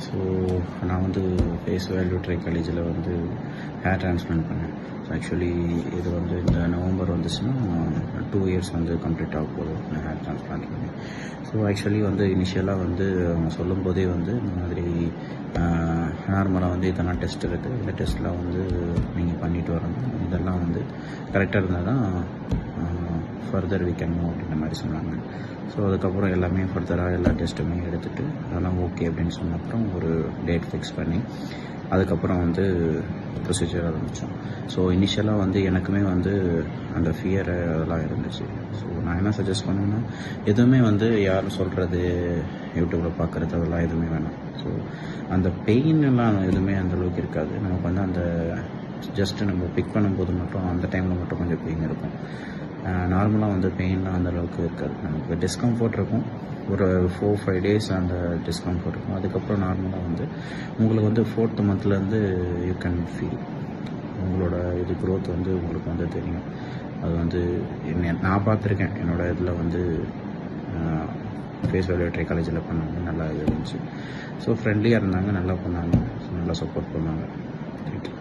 So நான் வந்து face value காலேஜில் வந்து ஹேர் ட்ரான்ஸ்பிளான்ட் பண்ணேன். ஸோ ஆக்சுவலி இது வந்து இந்த நவம்பர் வந்துச்சுன்னா 2 இயர்ஸ் வந்து கம்ப்ளீட் ஆக போகுது நான் ஹேர் ட்ரான்ஸ்பிளான்ட் பண்ணி. ஸோ ஆக்சுவலி வந்து இனிஷியலாக வந்து அவங்க சொல்லும்போதே வந்து இந்த மாதிரி நார்மலாக வந்து இதெல்லாம் டெஸ்ட் இருக்குது, இந்த டெஸ்ட்லாம் வந்து நீங்கள் பண்ணிட்டு வரணும், இதெல்லாம் வந்து கரெக்டாக இருந்தால் தான் ஃபர்தர் வி கேன் மூவ் அப்படின்ற மாதிரி சொன்னாங்க. ஸோ அதுக்கப்புறம் எல்லாமே ஃபர்தராக எல்லா டெஸ்ட்டுமே எடுத்துகிட்டு அதெல்லாம் ஓகே அப்படின்னு சொன்ன அப்புறம் ஒரு டேட் ஃபிக்ஸ் பண்ணி அதுக்கப்புறம் வந்து ப்ரொசீஜர் ஆரம்பித்தோம். ஸோ இனிஷியலாக வந்து எனக்குமே வந்து அந்த ஃபியர் அதெல்லாம் இருந்துச்சு. ஸோ நான் என்ன சஜஸ்ட் பண்ணேன்னா, எதுவுமே வந்து யாரும் சொல்கிறது யூடியூப்பில் பார்க்குறது அதெல்லாம் எதுவுமே வேணாம். ஸோ அந்த பெயின்லாம் எதுவுமே அந்தளவுக்கு இருக்காது. நமக்கு வந்து அந்த ஜஸ்ட்டு நம்ம பிக் பண்ணும்போது மட்டும் அந்த டைமில் மட்டும் கொஞ்சம் பெயின் இருக்கும். நார்மலாக வந்து பெயின்லாம் அந்தளவுக்கு இருக்காது. நமக்கு டிஸ்கம்ஃபர்ட் இருக்கும், ஒரு 4-5 டேஸ் அந்த டிஸ்கம்ஃபர்ட் இருக்கும். அதுக்கப்புறம் நார்மலாக வந்து உங்களுக்கு வந்து 4th மந்த்லேருந்து யூ கேன் ஃபீல் உங்களோட இது க்ரோத் வந்து உங்களுக்கு வந்து தெரியும். அது வந்து நான் பார்த்துருக்கேன். என்னோடய இதில் வந்து ஃபேஸ் வேல்யூ காலேஜில் பண்ணாங்க, நல்லா இருந்துச்சு. ஸோ ஃப்ரெண்ட்லியாக இருந்தாங்க, நல்லா பண்ணாங்க, நல்லா சப்போர்ட் பண்ணாங்க. தேங்க்யூ.